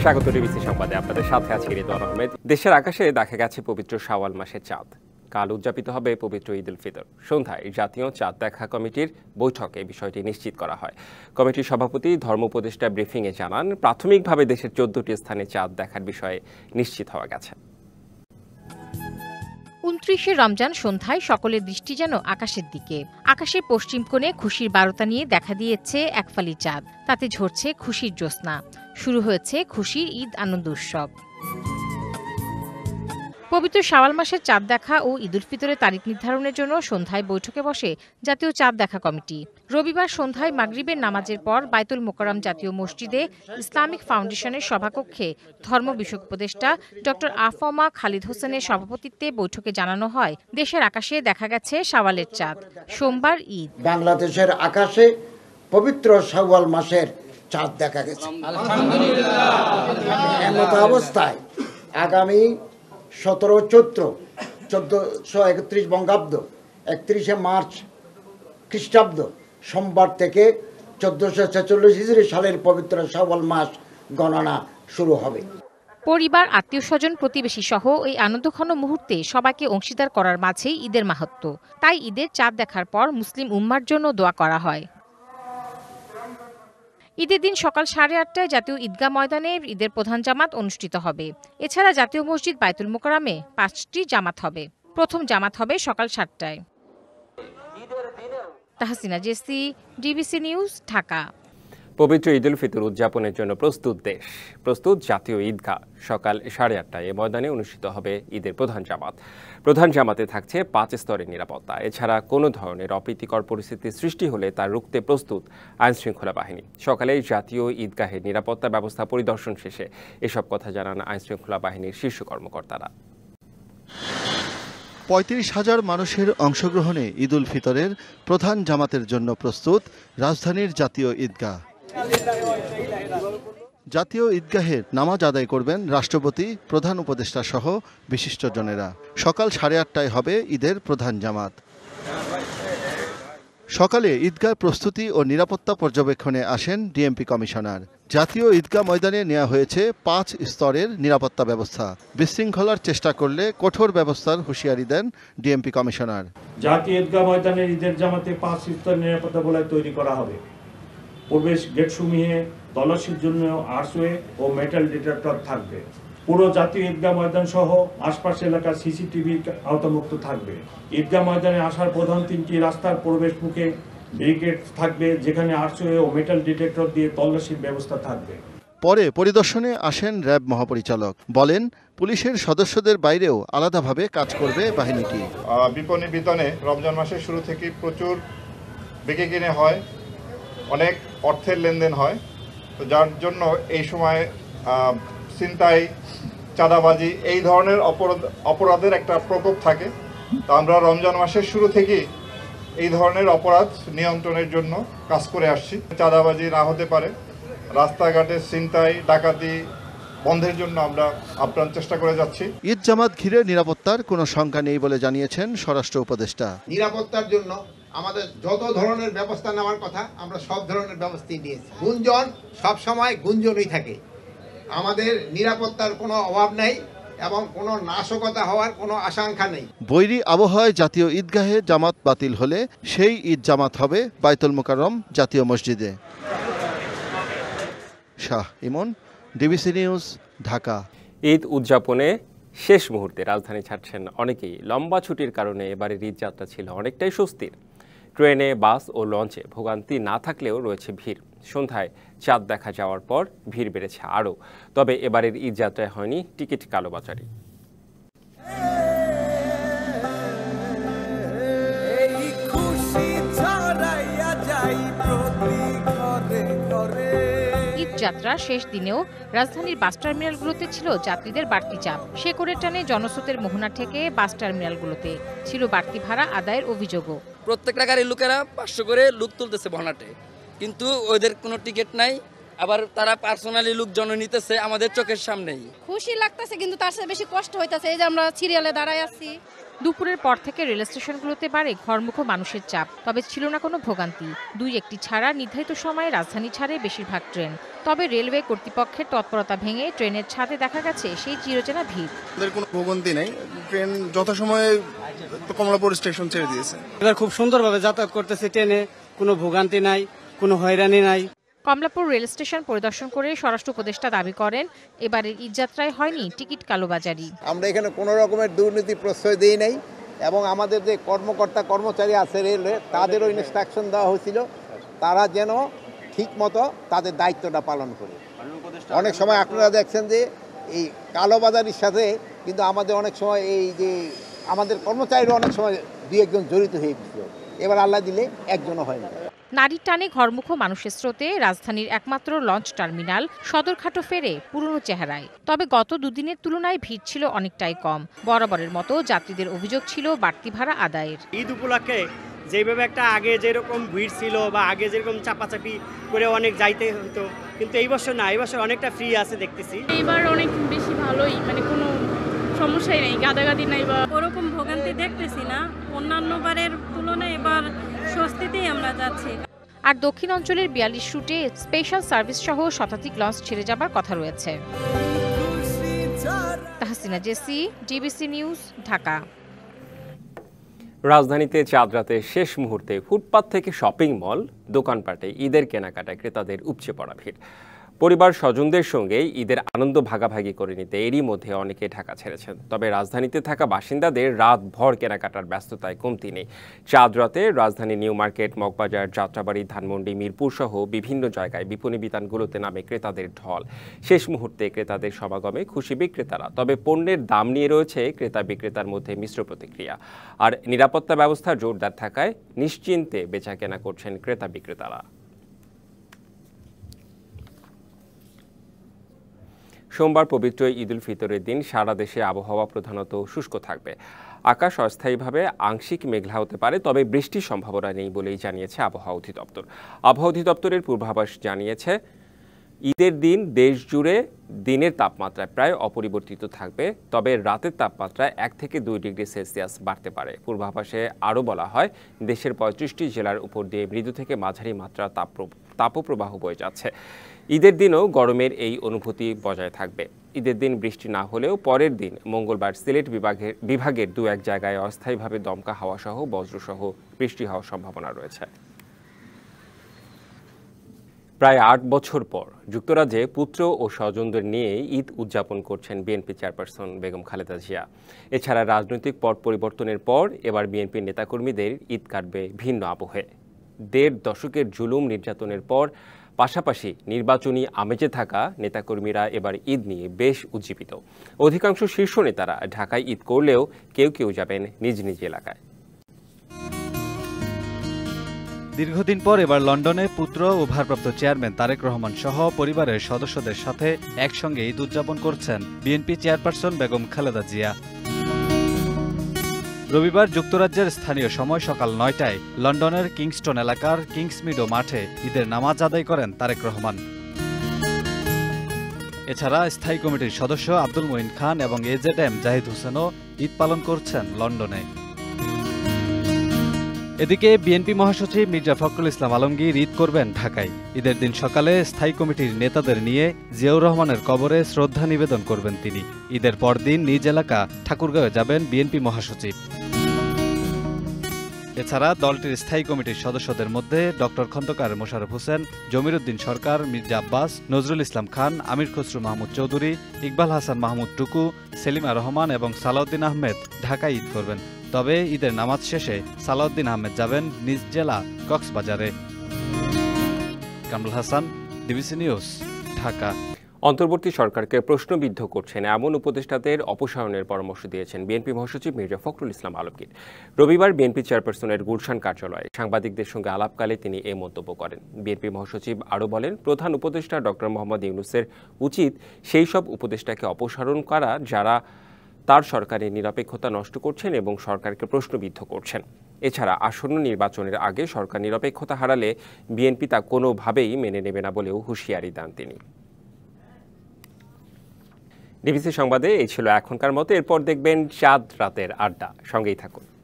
স্বাগত ডিবিসি সংবাদে, আপনাদের সাথে আছি রিদওয়ান আহমেদ। দেশের আকাশে দেখা গেছে পবিত্র শাওয়াল মাসের চাঁদ। কাল উদযাপিত হবে পবিত্র ঈদ উল ফিতর। সন্ধ্যায় জাতীয় চাঁদ দেখা কমিটির বৈঠকে বিষয়টি নিশ্চিত করা হয়। কমিটির সভাপতি ধর্ম উপদেষ্টা ব্রিফিংয়ে জানান, প্রাথমিকভাবে দেশের 14টি স্থানে চাঁদ দেখার বিষয়ে নিশ্চিত হওয়া গেছে। ২৯শে রমজান সন্ধ্যায় সকলের দৃষ্টি যেন আকাশের দিকে। আকাশের পশ্চিম কোণে খুশির বারতা নিয়ে দেখা দিয়েছে একফালি চাঁদ। তাতে ঝরছে খুশির জ্যোৎস্না। শুরু হয়েছে খুশির ঈদ আনন্দ উৎসব। পবিত্র শাওয়াল মাসের চাঁদ দেখা ও ঈদ উল ফিতরের তারিখ নির্ধারণের জন্য সন্ধ্যায় বৈঠকে বসে জাতীয় চাঁদ দেখা কমিটি। রবিবার সন্ধ্যায় মাগরিবের নামাজের পর বায়তুল মোকাররম জাতীয় মসজিদে ইসলামিক ফাউন্ডেশনের সভাকক্ষে ধর্ম বিষয়ক উপদেষ্টা ডক্টর আফমা খালিদ হোসেনের সভাপতিত্বে বৈঠকে জানানো হয়, দেশের আকাশে দেখা গেছে শাওয়ালের চাঁদ। সোমবার ঈদ। বাংলাদেশের আকাশে পবিত্র শাওয়াল মাসের চাঁদ দেখা গেছে। এমত অবস্থায় আগামী 17 চৈত্র 1431 বঙ্গাব্দ 31শে মার্চ খ্রিস্টাব্দ সোমবার থেকে 1446 হিজরি সালের পবিত্র শাওয়াল মাস গণনা শুরু হবে। পরিবার, আত্মীয় স্বজন, প্রতিবেশী সহ এই আনন্দঘন মুহূর্তে সবাইকে অংশীদার করার মাঝেই ঈদের মাহাত্ম্য। তাই ঈদের চাঁদ দেখার পর মুসলিম উম্মার জন্য দোয়া করা হয়। ঈদের দিন সকাল 8:30টায় জাতীয় ঈদগাহ ময়দানে ঈদের প্রধান জামাত অনুষ্ঠিত হবে। এছাড়া জাতীয় মসজিদ বায়তুল মোকাররমে 5টি জামাত হবে। প্রথম জামাত হবে সকাল 7টায়। Tahsina JC, DBC news, Dhaka. পবিত্র ঈদ উল ফিতর উদযাপনের জন্য প্রস্তুত দেশ। প্রস্তুত জাতীয় ঈদগাহ। সকাল 8:30টায় এ ময়দানে অনুষ্ঠিত হবে ঈদের প্রধান জামাত। প্রধান জামাতে থাকছে 5 স্তরের নিরাপত্তা। এছাড়া কোনো ধরনের অপ্রীতিকর পরিস্থিতি সৃষ্টি হলে তা রুখতে প্রস্তুত আইনশৃঙ্খলা বাহিনী। সকালে জাতীয় ঈদগাহের নিরাপত্তা ব্যবস্থা পরিদর্শন শেষে এসব কথা জানান আইনশৃঙ্খলা বাহিনীর শীর্ষ কর্মকর্তারা। ৩৫,০০০ মানুষের অংশগ্রহণে ঈদ উল ফিতরের প্রধান জামাতের জন্য প্রস্তুত রাজধানীর জাতীয় ঈদগাহ। জাতীয় ঈদগাহের নামাজ আদায় করবেন রাষ্ট্রপতি, প্রধান উপদেষ্টা সহ বিশিষ্টজনেরা। সকাল 8:30টায় হবে ঈদের প্রধান জামাত। সকালে ঈদগাহ প্রস্তুতি ও নিরাপত্তা পর্যবেক্ষণে আসেন ডিএমপি কমিশনার। জাতীয় ঈদগাহ ময়দানে নেওয়া হয়েছে 5 স্তরের নিরাপত্তা ব্যবস্থা। বিশৃঙ্খলার চেষ্টা করলে কঠোর ব্যবস্থার হুঁশিয়ারি দেন ডিএমপি কমিশনার। জাতীয় ঈদগাহ ময়দানের ঈদের জামাতে 5 স্তরের নিরাপত্তা বলয় তৈরি করা হবে। প্রবেশ গেটসমূহে তল্লাশির জন্য আর্চওয়ে ও মেটাল ডিটেক্টর থাকবে। পুরো জাতীয় ঈদগাহ ময়দান সহ আশপাশ এলাকা সিসিটিভি আওতামুক্ত থাকবে। ঈদগাহ ময়দানে আসার প্রধান 3টি রাস্তার প্রবেশ মুখে ব্যারিকেড থাকবে, যেখানে আর্চওয়ে ও মেটাল ডিটেক্টর দিয়ে তল্লাশির ব্যবস্থা থাকবে। পরে পরিদর্শনে আসেন র্যাব মহাপরিচালক। বলেন, পুলিশের সদস্যদের বাইরেও আলাদাভাবে কাজ করবে বাহিনীটি। বিপণী বিতানে রমজান মাসের শুরু থেকে প্রচুর বিক্রি কিনে হয়, অনেক অর্থের লেনদেন হয়। তো যার জন্য এই সময় ছিনতাই, চাঁদাবাজি এই ধরনের অপরাধের একটা প্রকোপ থাকে। তো আমরা রমজান মাসের শুরু থেকেই এই ধরনের অপরাধ নিয়ন্ত্রণের জন্য কাজ করে আসছি। চাঁদাবাজি না হতে পারে, রাস্তাঘাটে ছিনতাই, ডাকাতি বন্ধের জন্য আমরা আপ্রাণ চেষ্টা করে যাচ্ছি। ঈদ জামাত ঘিরে নিরাপত্তার কোনো শঙ্কা নেই বলে জানিয়েছেন স্বরাষ্ট্র উপদেষ্টা। নিরাপত্তার জন্য আমাদের যত ধরনের ব্যবস্থা নেওয়ার কথা আমরা সব ধরনের ব্যবস্থাই নিয়েছি। গুঞ্জন সবসময় গুঞ্জনই থাকে। আমাদের নিরাপত্তার কোনো অভাব নেই এবং কোনো নাশকতা হওয়ার কোনো আশঙ্কা নেই। বৈরী আবহাওয়ায় জাতীয় ঈদগাহে জামাত বাতিল হলে সেই ঈদ জামাত হবে বায়তুল মোকাররম জাতীয় মসজিদে। শাহ ইমন, ডিবিসি নিউজ, ঢাকা। ঈদ উদযাপনে শেষ মুহূর্তে রাজধানী ছাড়ছেন অনেকেই। লম্বা ছুটির কারণে এবারের ঈদ যাত্রা ছিল অনেকটাই স্বস্তির। ট্রেনে, বাস ও লঞ্চে ভোগান্তি না থাকলেও রয়েছে ভিড়। সন্ধ্যায় চাঁদ দেখা যাওয়ার পর ভিড় বেড়েছে আরও। তবে এবারের ঈদ যাত্রায় হয়নি টিকিট কালোবাজারি। যাত্রা শেষ দিনেও রাজধানীর বাস টার্মিনালগুলোতে ছিল যাত্রীদের বাড়তি চাপ। শেকড়ের টানে জনস্রোতের মোহনা থেকে বাস টার্মিনালগুলোতে ছিল বাড়তি ভাড়া আদায়ের অভিযোগও। প্রত্যেকটা গাড়ির লোকেরা 500 করে লুক তুলতেছে বহনাটে, কিন্তু ওদের কোনো টিকিট নাই। আবার তারা পার্সোনালি লোকজন নিতেছে আমাদের চোখের সামনেই। খুশি লাগতেছে, কিন্তু তার চেয়ে বেশি কষ্ট হইতেছে। এই যে আমরা সিরিয়ালে দাঁড়ায় আছি। দুপুরের পর থেকে রেল স্টেশনগুলোতে বাড়ে ঘরমুখো মানুষের চাপ, তবে ছিল না কোনো ভোগান্তি। ২-১টি ছাড়া নির্ধারিত সময়ে রাজধানী ছাড়ে বেশিরভাগ ট্রেন। তবে রেলওয়ে কর্তৃপক্ষের তৎপরতা ভেঙে ট্রেনের ছাদে দেখা গেছে সেই চিরচেনা ভিড়। কোনো ভোগান্তি নেই, ট্রেন যথাসময়ে কমলাপুর স্টেশন ছেড়ে দিয়েছে। এবার খুব সুন্দরভাবে যাতায়াত করতেছে, ট্রেনে কোনো ভোগান্তি নাই, কোনো হয়রানি নাই। কমলাপুর রেল স্টেশন পরিদর্শন করে স্বরাষ্ট্র উপদেষ্টা দাবি করেন, এবারের ঈদযাত্রায় হয়নি টিকিট কালোবাজারি। আমরা এখানে কোনো রকমের দুর্নীতি প্রশ্রয় দিই নাই এবং আমাদের যে কর্মকর্তা কর্মচারী আছে রেলওয়ে তাদেরও ইনস্ট্রাকশন দেওয়া হয়েছিল তারা যেন ঠিক মতো তাদের দায়িত্বটা পালন করে। অনেক সময় আপনারা দেখছেন যে এই কালোবাজারির সাথে কিন্তু আমাদের অনেক সময় এই যে আমাদের কর্মচারীরা অনেক সময় ২-১ জন জড়িত হয়ে গেছিল, এবার আল্লাহ দিলে একজনও হয় না। নারীর টানে ঘরমুখো মানুষের স্রোতে রাজধানীর একমাত্র লঞ্চ টার্মিনাল সদরঘাটও ফেরে পুরনো চেহারায়। তবে গত দুদিনের তুলনায় ভিড় ছিল অনেকটাই কম। বরাবরের মতো যাত্রীদের অভিযোগ ছিল বাড়তি ভাড়া আদায়ের। ঈদ উপলক্ষে যেভাবে একটা আগে যেরকম ভিড় ছিল বা আগে যেরকম চাপাচাপি করে অনেক যাইতে হতো, কিন্তু এই বছর না, এই বছর অনেকটা ফ্রি আছে দেখতেছি। এইবার অনেক বেশি ভালোই, মানে কোনো সমস্যাই নেই, গাদাগাদি নাই বা ওরকম ভোগান্তি দেখতেছি না। অন্যান্য বারের তুলনায় এবার স্বস্তিতেই আমরা যাচ্ছি। আর দক্ষিণ অঞ্চলের ৪২ রুটে স্পেশাল সার্ভিস সহ শতাধিক লঞ্চ ছেড়ে যাবার কথা রয়েছে। Tahsina JC, DBC news, Dhaka. রাজধানীতে চাঁদ রাতের শেষ মুহূর্তে ফুটপাত থেকে শপিং মল, দোকানপাটে ঈদের কেনাকাটায় ক্রেতাদের উপচে পড়া ভিড়। পরিবার স্বজনদের সঙ্গে ঈদের আনন্দ ভাগাভাগি করে নিতে এরই মধ্যে অনেকে ঢাকা ছেড়েছেন। তবে রাজধানীতে থাকা বাসিন্দাদের রাতভর কেনাকাটার ব্যস্ততায় কমতি নেই। চাঁদ রাতে রাজধানী নিউ মার্কেট, মগবাজার, যাত্রাবাড়ি, ধানমন্ডি, মিরপুর সহ বিভিন্ন জায়গায় বিপণী বিতানগুলোতে নামে ক্রেতাদের ঢল। শেষ মুহূর্তে ক্রেতাদের সমাগমে খুশি বিক্রেতারা। তবে পণ্যের দাম নিয়ে রয়েছে ক্রেতা বিক্রেতার মধ্যে মিশ্র প্রতিক্রিয়া। আর নিরাপত্তা ব্যবস্থা জোরদার থাকায় নিশ্চিন্তে বেচাকেনা করছেন ক্রেতা বিক্রেতারা। সোমবার পবিত্র ঈদ উল ফিতরের দিন সারা দেশে আবহাওয়া প্রধানত শুষ্ক থাকবে। আকাশ অস্থায়ীভাবে আংশিক মেঘলা হতে পারে, তবে বৃষ্টির সম্ভাবনা নেই বলেই জানিয়েছে আবহাওয়া অধিদপ্তর। আবহাওয়া অধিদপ্তরের পূর্বাভাস জানিয়েছে ঈদের দিন দেশ জুড়ে দিনের তাপমাত্রা প্রায় অপরিবর্তিত থাকবে, তবে রাতের তাপমাত্রা 1 থেকে 2 ডিগ্রি সেলসিয়াস বাড়তে পারে। পূর্বাভাসে আরও বলা হয়, দেশের 35টি জেলার উপর দিয়ে মৃদু থেকে মাঝারি মাত্রা তাপপ্রবাহ বয়ে যাচ্ছে। ঈদের দিনও গরমের এই অনুভূতি বজায় থাকবে। ঈদের দিন বৃষ্টি না হলেও পরের দিন মঙ্গলবার সিলেট বিভাগের 2-1 জায়গায় অস্থায়ীভাবে দমকা হাওয়া সহ বজ্রসহ বৃষ্টি হওয়ার সম্ভাবনা রয়েছে। প্রায় 8 বছর পর যুক্তরাজ্যে পুত্র ও স্বজনদের নিয়ে ঈদ উদযাপন করছেন বিএনপি চেয়ারপারসন বেগম খালেদা জিয়া। এছাড়া রাজনৈতিক পট পরিবর্তনের পর এবার বিএনপির নেতাকর্মীদের ঈদ কাটবে ভিন্ন আবহে। 1.5 দশকের জুলুম নির্যাতনের পর পাশাপাশি নির্বাচনী আমেজে থাকা নেতাকর্মীরা এবার ঈদ নিয়ে বেশ উজ্জীবিত। অধিকাংশ শীর্ষ নেতারা ঢাকায় ঈদ করলেও কেউ কেউ যাবেন নিজ নিজ এলাকায়। দীর্ঘদিন পর এবার লন্ডনে পুত্র ও ভারপ্রাপ্ত চেয়ারম্যান তারেক রহমান সহ পরিবারের সদস্যদের সাথে একসঙ্গে ঈদ উদযাপন করছেন বিএনপি চেয়ারপারসন বেগম খালেদা জিয়া। রবিবার যুক্তরাজ্যের স্থানীয় সময় সকাল 9টায় লন্ডনের কিংস্টন এলাকার কিংসমিডো মাঠে ঈদের নামাজ আদায় করেন তারেক রহমান। এছাড়া স্থায়ী কমিটির সদস্য আব্দুল মঈন খান এবং এজেডএম জাহিদ হোসেনও ঈদ পালন করছেন লন্ডনে। এদিকে বিএনপি মহাসচিব মির্জা ফখরুল ইসলাম আলমগীর ঈদ করবেন ঢাকায়। ঈদের দিন সকালে স্থায়ী কমিটির নেতাদের নিয়ে জিয়াউর রহমানের কবরে শ্রদ্ধা নিবেদন করবেন তিনি। ঈদের পরদিন নিজ এলাকা ঠাকুরগাঁওয়ে যাবেন বিএনপি মহাসচিব। এছাড়া দলটির স্থায়ী কমিটির সদস্যদের মধ্যে ডক্টর খন্দকার মোশাররফ হোসেন, জমির উদ্দিন সরকার, মির্জা আব্বাস, নজরুল ইসলাম খান, আমির খসরু মাহমুদ চৌধুরী, ইকবাল হাসান মাহমুদ টুকু, সেলিমা রহমান এবং সালাউদ্দিন আহমেদ ঢাকায় ঈদ করবেন। তবে ঈদের নামাজ শেষে সালাউদ্দিন আহমেদ যাবেন নিজ জেলা কক্সবাজারে। Kamrul Hasan, DBC news, Dhaka. অন্তর্বর্তী সরকারকে প্রশ্নবিদ্ধ করছেন এমন উপদেষ্টাদের অপসারণের পরামর্শ দিয়েছেন বিএনপি মহাসচিব মির্জা ফখরুল ইসলাম আলমগীর। রবিবার বিএনপি চেয়ারপারসনের গুলশান কার্যালয়ে সাংবাদিকদের সঙ্গে আলাপকালে তিনি এই মন্তব্য করেন। বিএনপি মহাসচিব আরও বলেন, প্রধান উপদেষ্টা ডক্টর মোহাম্মদ ইউনূসের উচিত সেই সব উপদেষ্টাকে অপসারণ করা যারা তার সরকারের নিরপেক্ষতা নষ্ট করছেন এবং সরকারকে প্রশ্নবিদ্ধ করছেন। এছাড়া আসন্ন নির্বাচনের আগে সরকার নিরপেক্ষতা হারালে বিএনপি তা কোনোভাবেই মেনে নেবে না বলেও হুঁশিয়ারি দেন তিনি। ডিবিসি সংবাদে এই ছিল এখনকার মতো। এরপর দেখবেন চাঁদ রাতের আড্ডা। সঙ্গেই থাকুন।